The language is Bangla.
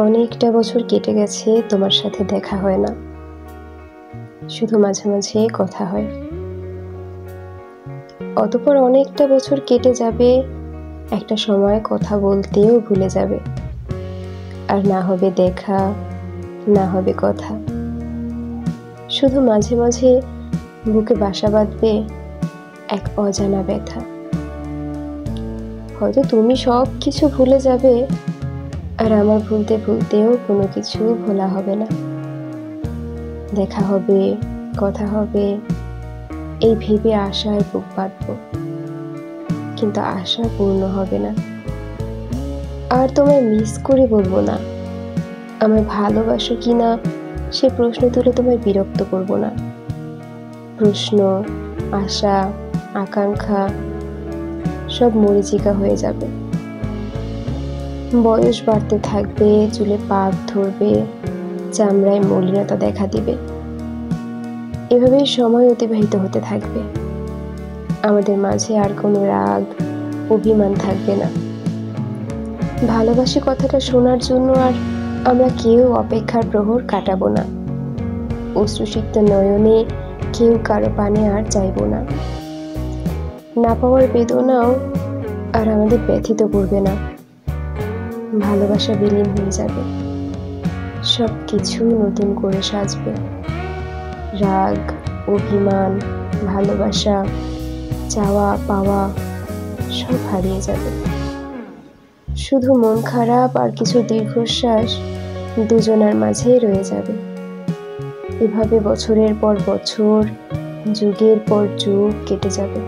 অনেকটা বছর কেটে গেছে তোমার সাথে দেখা হয় না, শুধু মাঝে মাঝে কথা হয়। অতঃপর অনেকটা বছর কেটে যাবে, একটা সময় কথা বলতেও ভুলে যাবে। আর না হবে দেখা, না হবে কথা। শুধু মাঝে মাঝে বুকে বাসা বাঁধবে এক অজানা ব্যথা। হয়তো তুমি সব কিছু ভুলে যাবে, আর আমার ভুলতে ভুলতেও কোনো কিছু ভোলা হবে না। দেখা হবে, কথা হবে, এই ভেবে আশায় বুক বাঁধব, কিন্তু আশা পূর্ণ হবে না। আর তোমায় মিস করে বলবো না, আমায় ভালোবাসো কিনা সে প্রশ্ন তুলে তোমায় বিরক্ত করব না। প্রশ্ন, আশা, আকাঙ্ক্ষা সব মরীচিকা হয়ে যাবে। বয়স বাড়তে থাকবে, চুলে পাক ধরবে, চামড়ায় মলিনতা দেখা দিবে। এভাবেই সময় অতিবাহিত হতে থাকবে। আমাদের মাঝে আর কোনো রাগ, অভিমান থাকবে না। ভালোবাসি কথাটা শোনার জন্য আর আমরা কেউ অপেক্ষার প্রহর কাটাবো না। অশ্রুসিক্ত নয়নে কেউ কারো পানে আর চাইব না। না পাওয়ার বেদনাও আর আমাদের ব্যথিত করবে না। ভালোবাসা বিলীন হয়ে যাবে, সব কিছু নতুন করে সাজবে। রাগ, অভিমান, ভালোবাসা, চাওয়া পাওয়া সব হারিয়ে যাবে। শুধু মন খারাপ আর কিছু দীর্ঘশ্বাস দুজনের মাঝেই রয়ে যাবে। এভাবে বছরের পর বছর, যুগের পর যুগ কেটে যাবে।